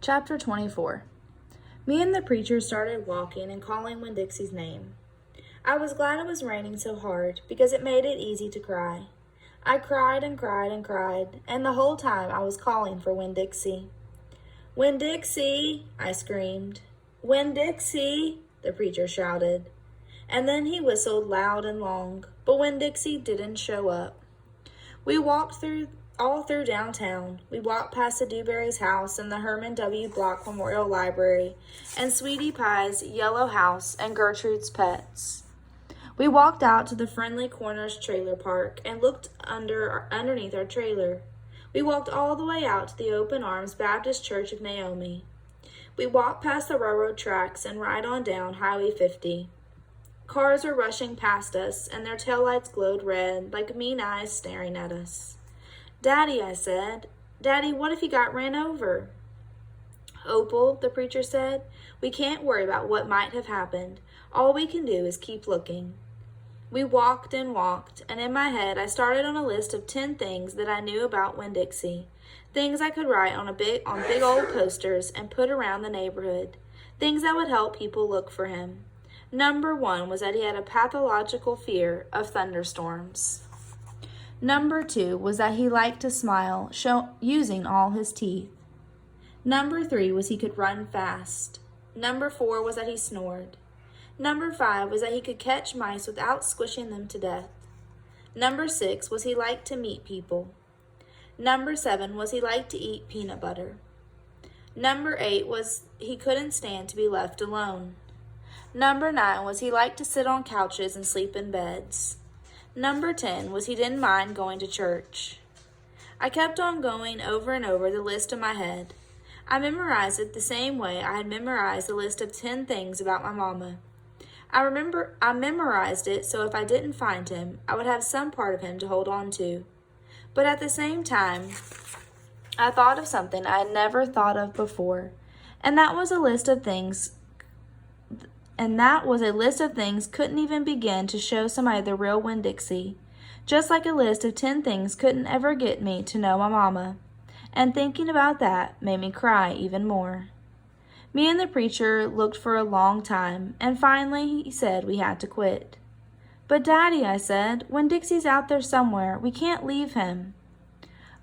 Chapter 24. Me and the preacher started walking and calling Winn-Dixie's name. I was glad it was raining so hard because it made it easy to cry. I cried and cried and cried, and the whole time I was calling for Winn-Dixie. "Winn-Dixie!" I screamed. "Winn-Dixie!" the preacher shouted. And then he whistled loud and long, but Winn-Dixie didn't show up. We walked all through downtown. We walked past the Dewberry's house and the Herman W. Block Memorial Library and Sweetie Pie's yellow house and Gertrude's Pets. We walked out to the Friendly Corners trailer park and looked underneath our trailer. We walked all the way out to the Open Arms Baptist Church of Naomi. We walked past the railroad tracks and right on down Highway 50. Cars were rushing past us, and their taillights glowed red like mean eyes staring at us. "Daddy," I said. "Daddy, what if he got ran over?" "Opal," the preacher said, "we can't worry about what might have happened. All we can do is keep looking." We walked and walked, and in my head I started on a list of 10 things that I knew about Winn-Dixie, things I could write on big old posters and put around the neighborhood, things that would help people look for him. Number 1 was that he had a pathological fear of thunderstorms. Number 2 was that he liked to smile, using all his teeth. Number 3 was he could run fast. Number 4 was that he snored. Number 5 was that he could catch mice without squishing them to death. Number 6 was he liked to meet people. Number 7 was he liked to eat peanut butter. Number 8 was he couldn't stand to be left alone. Number 9 was he liked to sit on couches and sleep in beds. Number 10 was he didn't mind going to church. I kept on going over and over the list in my head. I memorized it the same way I had memorized the list of 10 things about my mama. I memorized it so if I didn't find him, I would have some part of him to hold on to. But at the same time, I thought of something I had never thought of before, and that was a list of things couldn't even begin to show somebody the real Winn-Dixie, just like a list of 10 things couldn't ever get me to know my mama. And thinking about that made me cry even more. Me and the preacher looked for a long time, and finally he said we had to quit. "But Daddy," I said, "Winn-Dixie's out there somewhere. We can't leave him."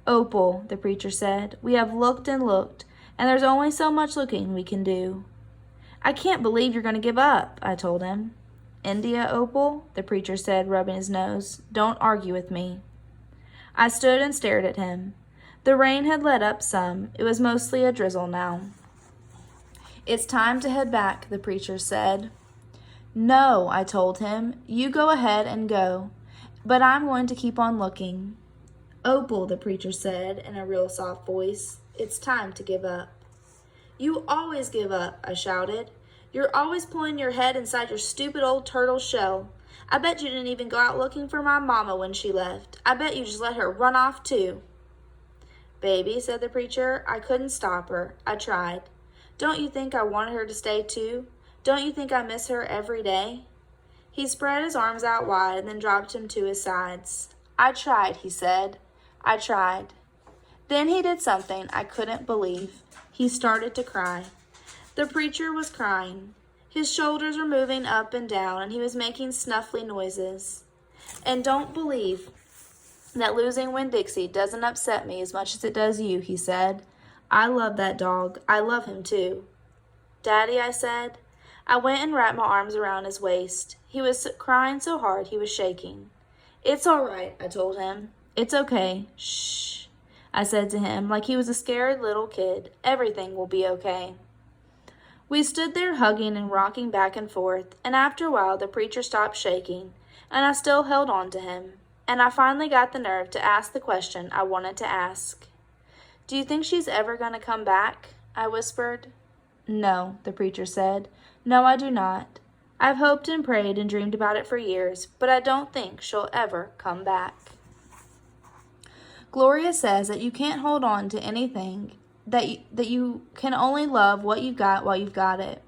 "Opal," the preacher said, "we have looked and looked, and there's only so much looking we can do." "I can't believe you're going to give up," I told him. "India, Opal," the preacher said, rubbing his nose, "don't argue with me." I stood and stared at him. The rain had let up some. It was mostly a drizzle now. "It's time to head back," the preacher said. "No," I told him. "You go ahead and go, but I'm going to keep on looking." "Opal," the preacher said in a real soft voice, "it's time to give up." "You always give up," I shouted. "You're always pulling your head inside your stupid old turtle shell. I bet you didn't even go out looking for my mama when she left. I bet you just let her run off too." "Baby," said the preacher, "I couldn't stop her. I tried. Don't you think I wanted her to stay too? Don't you think I miss her every day?" He spread his arms out wide and then dropped them to his sides. "I tried," he said. "I tried." Then he did something I couldn't believe. He started to cry. The preacher was crying. His shoulders were moving up and down, and he was making snuffly noises. "And don't believe that losing Winn-Dixie doesn't upset me as much as it does you," he said. "I love that dog. I love him too." "Daddy," I said. I went and wrapped my arms around his waist. He was crying so hard he was shaking. "It's all right," I told him. "It's okay. Shh," I said to him like he was a scared little kid. "Everything will be okay." We stood there hugging and rocking back and forth, and after a while the preacher stopped shaking, and I still held on to him, and I finally got the nerve to ask the question I wanted to ask. "Do you think she's ever going to come back?" I whispered. "No," the preacher said. "No, I do not. I've hoped and prayed and dreamed about it for years, but I don't think she'll ever come back." Gloria says that you can't hold on to anything, that you can only love what you've got while you've got it.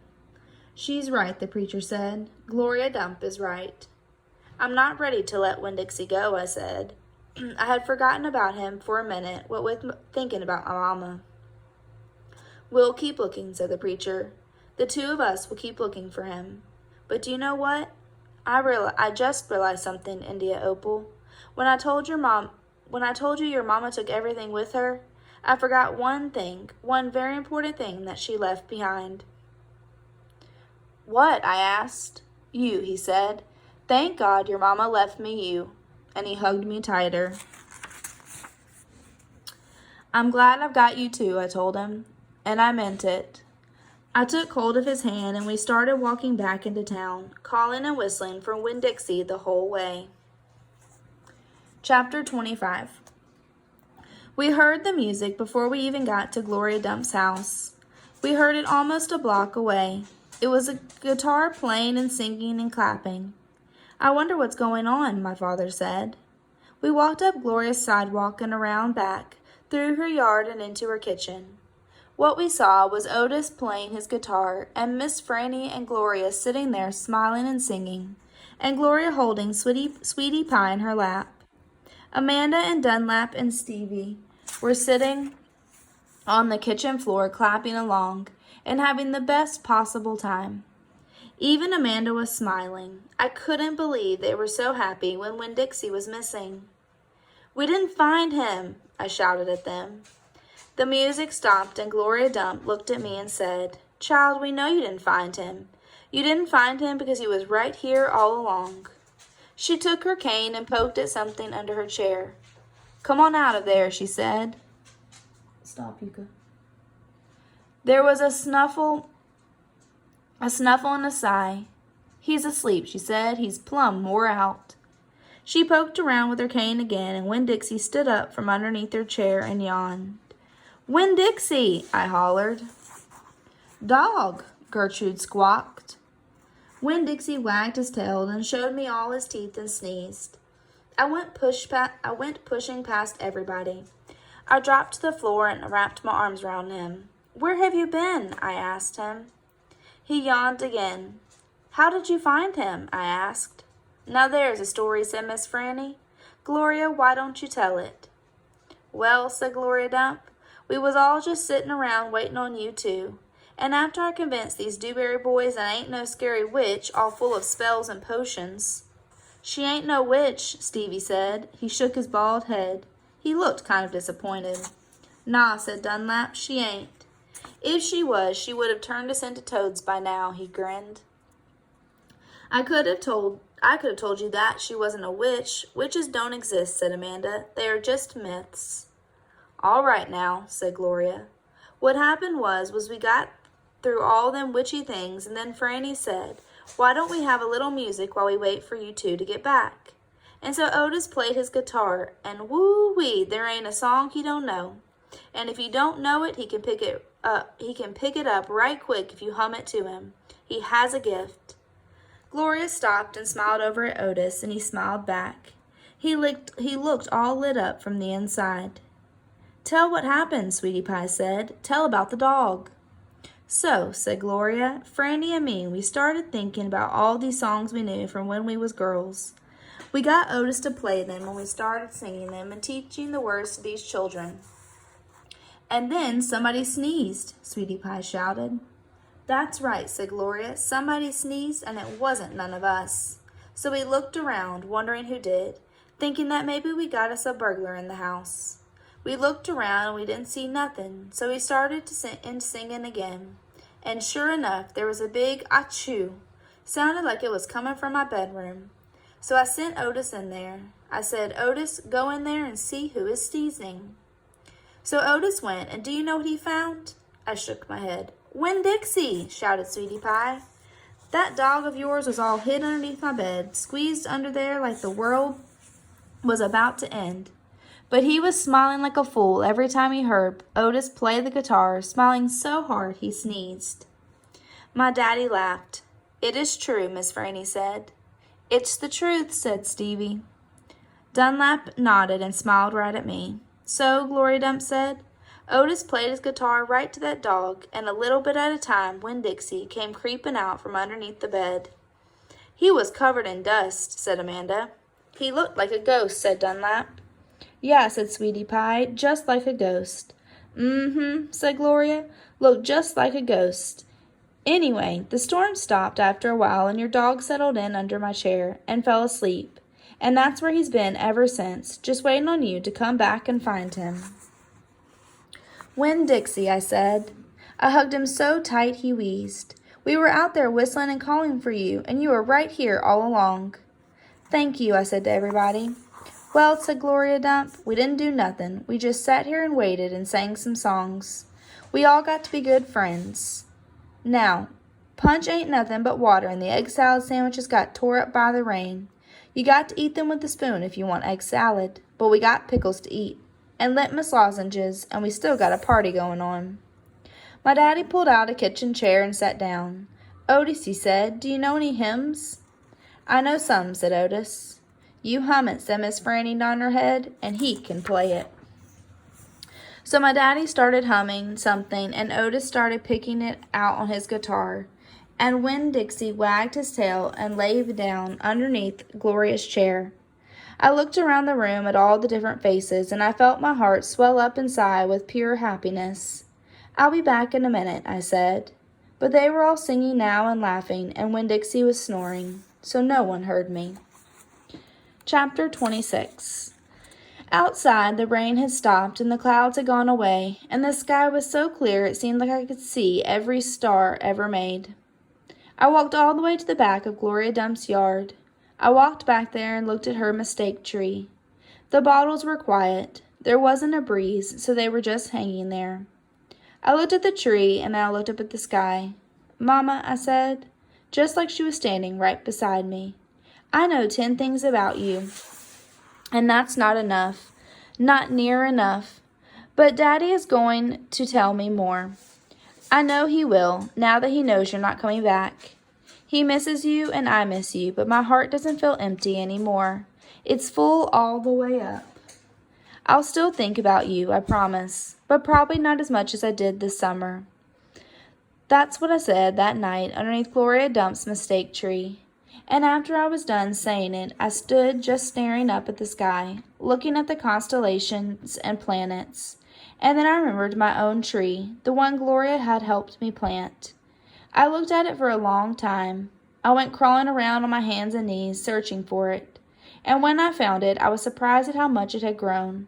"She's right," the preacher said. "Gloria Dump is right." "I'm not ready to let Winn-Dixie go," I said. I had forgotten about him for a minute, what with thinking about my mama. We'll keep looking, said the preacher. The two of us will keep looking for him. But do you know what? I just realized something, India Opal. When I told you your mama took everything with her, I forgot one thing, one very important thing that she left behind. What? I asked. You, he said. Thank God your mama left me you. And he hugged me tighter. I'm glad I've got you too, I told him. And I meant it. I took hold of his hand and we started walking back into town, calling and whistling for Winn-Dixie the whole way. Chapter 25. We heard the music before we even got to Gloria Dump's house. We heard it almost a block away. It was a guitar playing and singing and clapping. I wonder what's going on, my father said. We walked up Gloria's sidewalk and around back, through her yard and into her kitchen. What we saw was Otis playing his guitar and Miss Franny and Gloria sitting there smiling and singing, and Gloria holding Sweetie Pie in her lap. Amanda and Dunlap and Stevie were sitting on the kitchen floor clapping along and having the best possible time. Even Amanda was smiling. I couldn't believe they were so happy when Winn-Dixie was missing. We didn't find him, I shouted at them. The music stopped and Gloria Dump looked at me and said, Child, we know you didn't find him. You didn't find him because he was right here all along. She took her cane and poked at something under her chair. Come on out of there, she said. Stop, Yuka. There was a snuffle and a sigh. He's asleep, she said. He's plumb wore out. She poked around with her cane again, and Winn-Dixie stood up from underneath her chair and yawned. Winn-Dixie, I hollered. Dog, Gertrude squawked. Winn-Dixie wagged his tail and showed me all his teeth and sneezed. I went pushing past everybody. I dropped to the floor and wrapped my arms around him. Where have you been? I asked him. He yawned again. How did you find him? I asked. Now there's a story, said Miss Franny. Gloria, why don't you tell it? Well, said Gloria Dump, we was all just sitting around waiting on you two. And after I convinced these Dewberry boys that I ain't no scary witch all full of spells and potions. She ain't no witch, Stevie said. He shook his bald head. He looked kind of disappointed. Nah, said Dunlap, she ain't. If she was, she would have turned us into toads by now, he grinned. I could have told you that she wasn't a witch. Witches don't exist, said Amanda. They are just myths. All right now, said Gloria. What happened was we got through all them witchy things, and then Franny said, why don't we have a little music while we wait for you two to get back? And so Otis played his guitar, and woo-wee, there ain't a song he don't know. And if you don't know it, he can pick it up right quick if you hum it to him. He has a gift. Gloria stopped and smiled over at Otis, and he smiled back. He looked all lit up from the inside. Tell what happened, Sweetie Pie said. Tell about the dog. So, said Gloria, Franny and me, we started thinking about all these songs we knew from when we was girls. We got Otis to play them, and we started singing them and teaching the words to these children. And then somebody sneezed, Sweetie Pie shouted. That's right, said Gloria. Somebody sneezed, and it wasn't none of us. So we looked around, wondering who did, thinking that maybe we got us a burglar in the house. We looked around, and we didn't see nothing, so we started to singing again. And sure enough, there was a big achoo. Sounded like it was coming from my bedroom. So I sent Otis in there. I said, Otis, go in there and see who is sneezing. So Otis went, and do you know what he found? I shook my head. Winn-Dixie, shouted Sweetie Pie. That dog of yours was all hid underneath my bed, squeezed under there like the world was about to end. But he was smiling like a fool every time he heard Otis play the guitar, smiling so hard he sneezed. My daddy laughed. It is true, Miss Franny said. It's the truth, said Stevie. Dunlap nodded and smiled right at me. So, Gloria Dump said, Otis played his guitar right to that dog, and a little bit at a time Winn-Dixie came creeping out from underneath the bed. He was covered in dust, said Amanda. He looked like a ghost, said Dunlap. Yeah, said Sweetie Pie, just like a ghost. "Mm-hmm," said Gloria. "Looked just like a ghost. Anyway, the storm stopped after a while and your dog settled in under my chair and fell asleep. And that's where he's been ever since, just waiting on you to come back and find him." "Winn-Dixie," I said. I hugged him so tight he wheezed. "We were out there whistling and calling for you, and you were right here all along." "Thank you," I said to everybody. "Well," said Gloria Dump, "we didn't do nothing. We just sat here and waited and sang some songs. We all got to be good friends. Now, punch ain't nothing but water, and the egg salad sandwiches got tore up by the rain. You got to eat them with a spoon if you want egg salad, but we got pickles to eat, and litmus lozenges, and we still got a party going on." My daddy pulled out a kitchen chair and sat down. "Otis," he said, "do you know any hymns?" "I know some," said Otis. "You hum it," said Miss Franny, nodding her head, "and he can play it." So my daddy started humming something, and Otis started picking it out on his guitar, and Winn-Dixie wagged his tail and lay down underneath Gloria's chair. I looked around the room at all the different faces, and I felt my heart swell up inside with pure happiness. "I'll be back in a minute," I said. But they were all singing now and laughing, and Winn-Dixie was snoring, so no one heard me. Chapter 26. Outside, the rain had stopped and the clouds had gone away, and the sky was so clear it seemed like I could see every star ever made. I walked all the way to the back of Gloria Dump's yard. I walked back there and looked at her mistake tree. The bottles were quiet. There wasn't a breeze, so they were just hanging there. I looked at the tree, and then I looked up at the sky. "Mama," I said, just like she was standing right beside me, "I know 10 things about you. And that's not enough, not near enough. But Daddy is going to tell me more. I know he will, now that he knows you're not coming back. He misses you and I miss you, but my heart doesn't feel empty anymore. It's full all the way up. I'll still think about you, I promise, but probably not as much as I did this summer." That's what I said that night underneath Gloria Dump's mistake tree. And after I was done saying it, I stood just staring up at the sky, looking at the constellations and planets. And then I remembered my own tree, the one Gloria had helped me plant. I looked at it for a long time. I went crawling around on my hands and knees, searching for it. And when I found it, I was surprised at how much it had grown.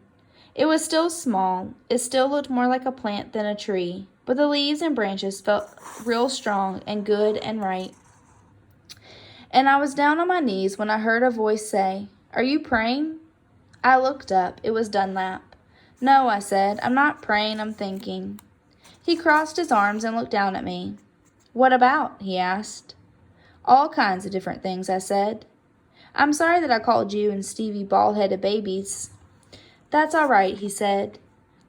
It was still small. It still looked more like a plant than a tree, but the leaves and branches felt real strong and good and right. And I was down on my knees when I heard a voice say, "Are you praying?" I looked up. It was Dunlap. "No," I said, "I'm not praying, I'm thinking." He crossed his arms and looked down at me. "What about?" he asked. "All kinds of different things," I said. "I'm sorry that I called you and Stevie bald-headed babies." "That's all right," he said.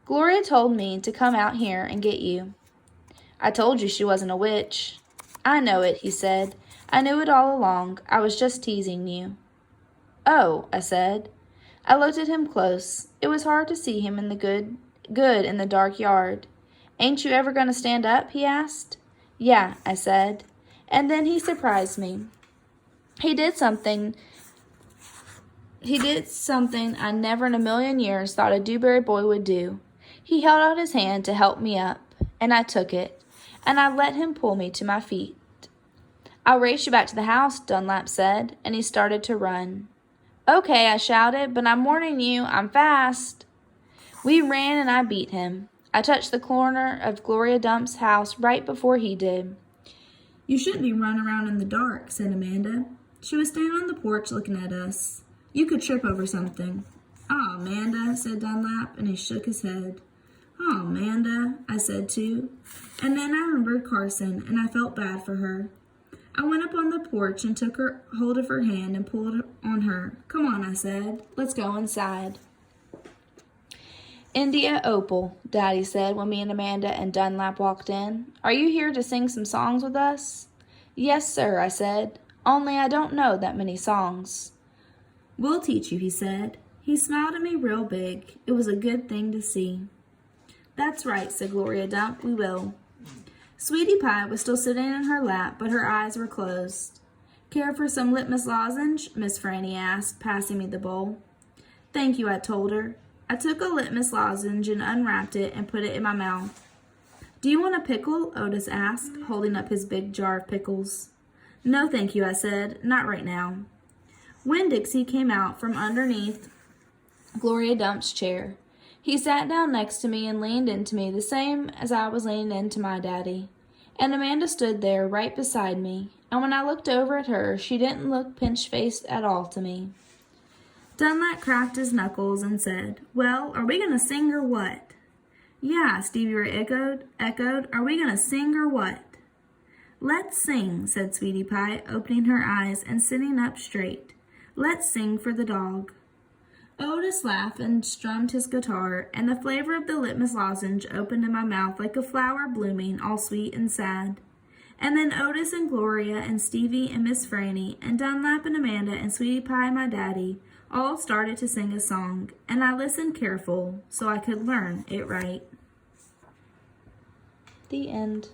"Gloria told me to come out here and get you." "I told you she wasn't a witch." "I know it," he said. "I knew it all along. I was just teasing you." "Oh," I said. I looked at him close. It was hard to see him in the good in the dark yard. "Ain't you ever going to stand up?" he asked. "Yeah," I said. And then he surprised me. He did something I never in a million years thought a Dewberry boy would do. He held out his hand to help me up, and I took it, and I let him pull me to my feet. "I'll race you back to the house," Dunlap said, and he started to run. "Okay," I shouted, "but I'm warning you, I'm fast." We ran and I beat him. I touched the corner of Gloria Dump's house right before he did. "You shouldn't be running around in the dark," said Amanda. She was standing on the porch looking at us. "You could trip over something." "Aw, Amanda," said Dunlap, and he shook his head. "Aw, Amanda," I said too. And then I remembered Carson, and I felt bad for her. I went up on the porch and took hold of her hand and pulled on her. "Come on," I said. "Let's go inside." "India Opal," Daddy said when me and Amanda and Dunlap walked in. "Are you here to sing some songs with us?" "Yes, sir," I said. "Only I don't know that many songs." "We'll teach you," he said. He smiled at me real big. It was a good thing to see. "That's right," said Gloria Dump. "We will." Sweetie Pie was still sitting in her lap, but her eyes were closed. "Care for some litmus lozenge?" Miss Franny asked, passing me the bowl. "Thank you," I told her. I took a litmus lozenge and unwrapped it and put it in my mouth. "Do you want a pickle?" Otis asked, holding up his big jar of pickles. "No, thank you," I said. "Not right now." Winn-Dixie came out from underneath Gloria Dump's chair. He sat down next to me and leaned into me the same as I was leaning into my daddy. And Amanda stood there right beside me, and when I looked over at her, she didn't look pinch-faced at all to me. Dunlap cracked his knuckles and said, "Well, are we going to sing or what?" "Yeah," Stevie Ray echoed. "Are we going to sing or what?" "Let's sing," said Sweetie Pie, opening her eyes and sitting up straight. "Let's sing for the dog." Otis laughed and strummed his guitar, and the flavor of the litmus lozenge opened in my mouth like a flower blooming, all sweet and sad. And then Otis and Gloria and Stevie and Miss Franny and Dunlap and Amanda and Sweetie Pie and my daddy all started to sing a song, and I listened careful so I could learn it right. The end.